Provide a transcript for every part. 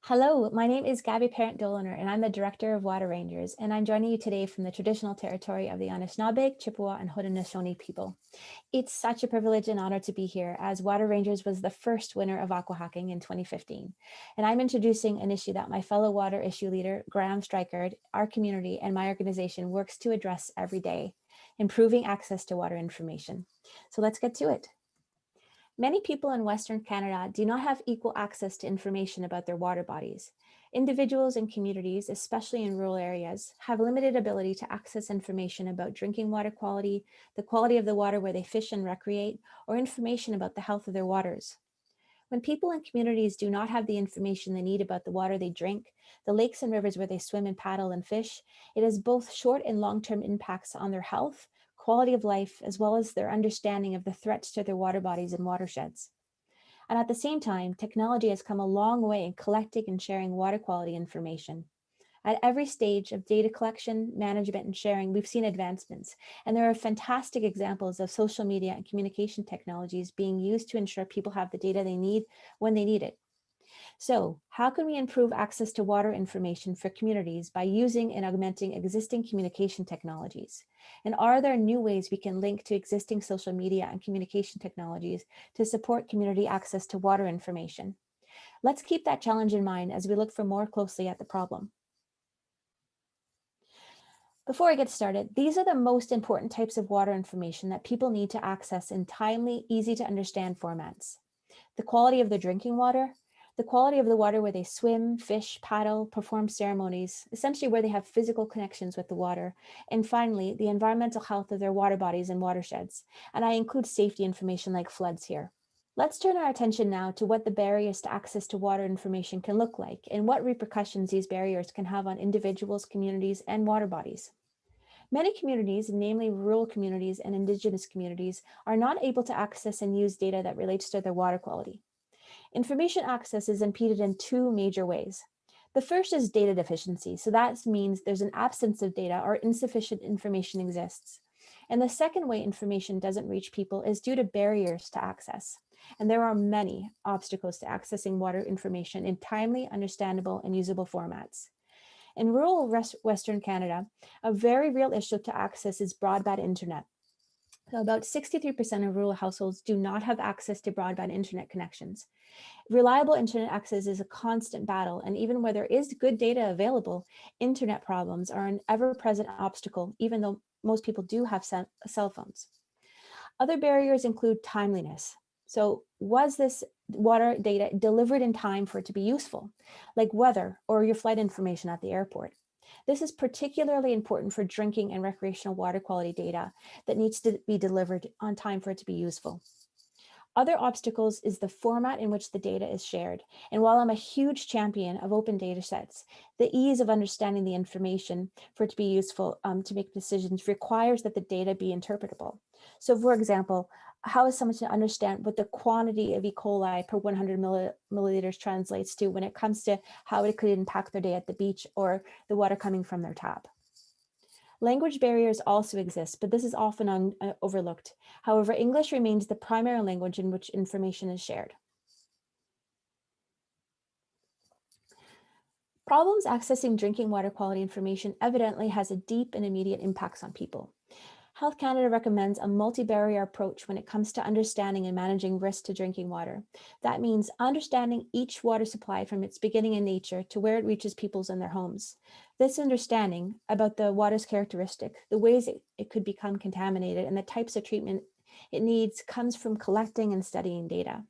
Hello, my name is Gabby Parent-Dolaner, and I'm the Director of Water Rangers, and I'm joining you today from the traditional territory of the Anishinaabe, Chippewa, and Haudenosaunee people. It's such a privilege and honor to be here, as Water Rangers was the first winner of AquaHacking in 2015. And I'm introducing an issue that my fellow water issue leader, Graham Strykard, our community, and my organization works to address every day: improving access to water information. So let's get to it. Many people in Western Canada do not have equal access to information about their water bodies. Individuals and communities, especially in rural areas, have limited ability to access information about drinking water quality, the quality of the water where they fish and recreate, or information about the health of their waters. When people in communities do not have the information they need about the water they drink, the lakes and rivers where they swim and paddle and fish, it has both short and long-term impacts on their health, quality of life, as well as their understanding of the threats to their water bodies and watersheds. And at the same time, technology has come a long way in collecting and sharing water quality information. At every stage of data collection, management, and sharing, we've seen advancements, and there are fantastic examples of social media and communication technologies being used to ensure people have the data they need when they need it. So, how can we improve access to water information for communities by using and augmenting existing communication technologies? And are there new ways we can link to existing social media and communication technologies to support community access to water information? Let's keep that challenge in mind as we look for more closely at the problem. Before I get started, these are the most important types of water information that people need to access in timely, easy to understand formats: the quality of their drinking water, the quality of the water where they swim, fish, paddle, perform ceremonies, essentially where they have physical connections with the water, and finally, the environmental health of their water bodies and watersheds. And I include safety information like floods here. Let's turn our attention now to what the barriers to access to water information can look like and what repercussions these barriers can have on individuals, communities, and water bodies. Many communities, namely rural communities and Indigenous communities, are not able to access and use data that relates to their water quality. Information access is impeded in two major ways. The first is data deficiency. So that means there's an absence of data or insufficient information exists. And the second way information doesn't reach people is due to barriers to access. And there are many obstacles to accessing water information in timely, understandable, and usable formats. In rural Western Canada, a very real issue to access is broadband internet. So about 63% of rural households do not have access to broadband internet connections. Reliable internet access is a constant battle, and even where there is good data available, internet problems are an ever-present obstacle, even though most people do have cell phones. Other barriers include timeliness. So was this water data delivered in time for it to be useful, like weather or your flight information at the airport? This is particularly important for drinking and recreational water quality data that needs to be delivered on time for it to be useful. Other obstacles is the format in which the data is shared. And while I'm a huge champion of open data sets, the ease of understanding the information for it to be useful to make decisions requires that the data be interpretable. So for example, how is someone to understand what the quantity of E. coli per 100 milliliters translates to when it comes to how it could impact their day at the beach or the water coming from their tap? Language barriers also exist, but this is often overlooked. However, English remains the primary language in which information is shared. Problems accessing drinking water quality information evidently has a deep and immediate impacts on people. Health Canada recommends a multi-barrier approach when it comes to understanding and managing risk to drinking water. That means understanding each water supply from its beginning in nature to where it reaches peoples in their homes. This understanding about the water's characteristic, the ways it could become contaminated, and the types of treatment it needs comes from collecting and studying data.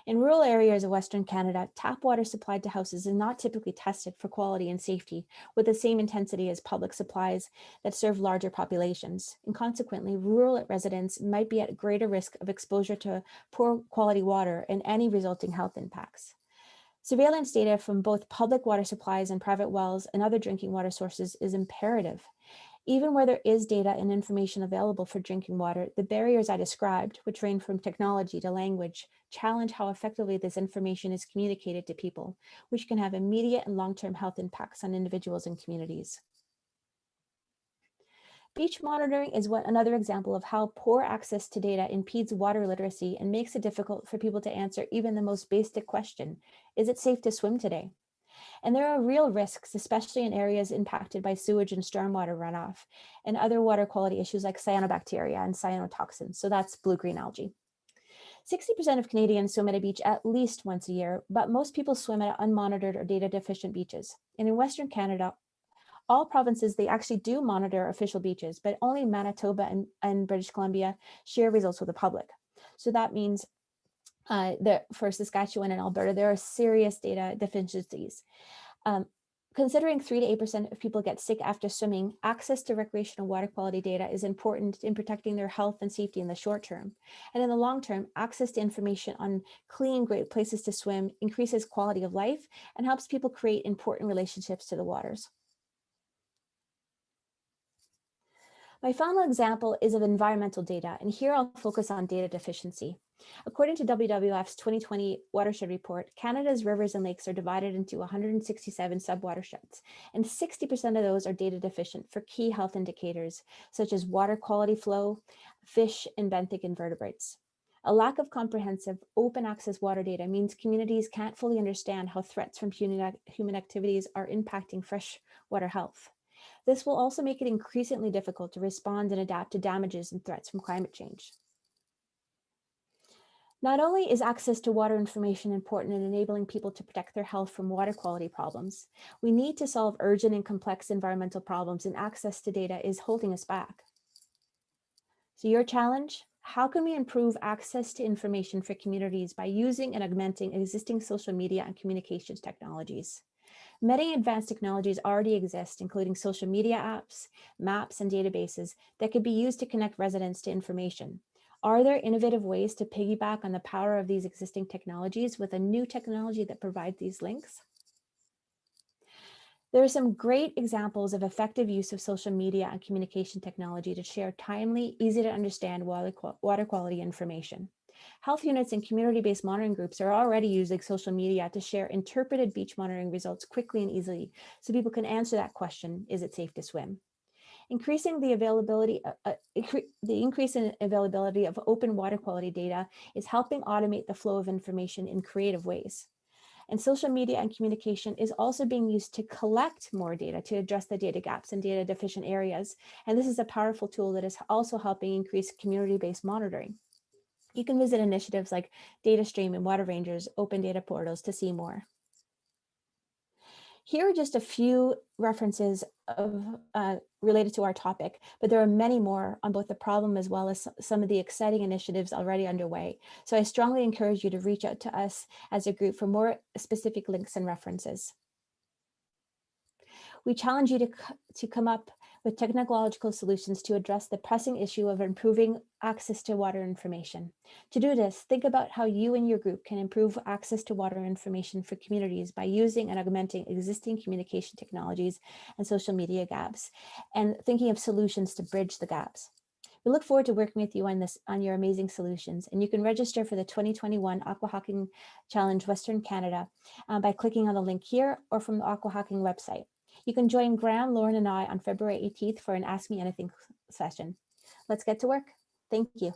In rural areas of Western Canada, tap water supplied to houses is not typically tested for quality and safety with the same intensity as public supplies that serve larger populations. And consequently, rural residents might be at greater risk of exposure to poor quality water and any resulting health impacts. Surveillance data from both public water supplies and private wells and other drinking water sources is imperative. Even where there is data and information available for drinking water, the barriers I described, which range from technology to language, challenge how effectively this information is communicated to people, which can have immediate and long-term health impacts on individuals and communities. Beach monitoring is another example of how poor access to data impedes water literacy and makes it difficult for people to answer even the most basic question: is it safe to swim today? And there are real risks, especially in areas impacted by sewage and stormwater runoff and other water quality issues like cyanobacteria and cyanotoxins. So that's blue-green algae. 60% of Canadians swim at a beach at least once a year, but most people swim at unmonitored or data deficient beaches. And in Western Canada, all provinces, they actually do monitor official beaches, but only Manitoba and British Columbia share results with the public. So that means that for Saskatchewan and Alberta, there are serious data deficiencies. Considering 3 to 8% of people get sick after swimming, access to recreational water quality data is important in protecting their health and safety in the short term. And in the long term, access to information on clean, great places to swim increases quality of life and helps people create important relationships to the waters. My final example is of environmental data, and here I'll focus on data deficiency. According to WWF's 2020 watershed report, Canada's rivers and lakes are divided into 167 sub-watersheds, and 60% of those are data deficient for key health indicators, such as water quality flow, fish, and benthic invertebrates. A lack of comprehensive open access water data means communities can't fully understand how threats from human activities are impacting freshwater health. This will also make it increasingly difficult to respond and adapt to damages and threats from climate change. Not only is access to water information important in enabling people to protect their health from water quality problems, we need to solve urgent and complex environmental problems, and access to data is holding us back. So your challenge? How can we improve access to information for communities by using and augmenting existing social media and communications technologies? Many advanced technologies already exist, including social media apps, maps, and databases that could be used to connect residents to information. Are there innovative ways to piggyback on the power of these existing technologies with a new technology that provides these links? There are some great examples of effective use of social media and communication technology to share timely, easy to understand water quality information. Health units and community-based monitoring groups are already using social media to share interpreted beach monitoring results quickly and easily, so people can answer that question, is it safe to swim? Increasing the availability, the increase in availability of open water quality data is helping automate the flow of information in creative ways. And social media and communication is also being used to collect more data to address the data gaps in data deficient areas. And this is a powerful tool that is also helping increase community-based monitoring. You can visit initiatives like DataStream and Water Rangers open data portals to see more. Here are just a few references of, related to our topic, but there are many more on both the problem as well as some of the exciting initiatives already underway. So I strongly encourage you to reach out to us as a group for more specific links and references. We challenge you to come up with technological solutions to address the pressing issue of improving access to water information. To do this, think about how you and your group can improve access to water information for communities by using and augmenting existing communication technologies and social media gaps, and thinking of solutions to bridge the gaps. We look forward to working with you on your amazing solutions, and you can register for the 2021 AquaHacking Challenge Western Canada by clicking on the link here or from the AquaHacking website. You can join Graham, Lauren, and I on February 18th for an Ask Me Anything session. Let's get to work. Thank you.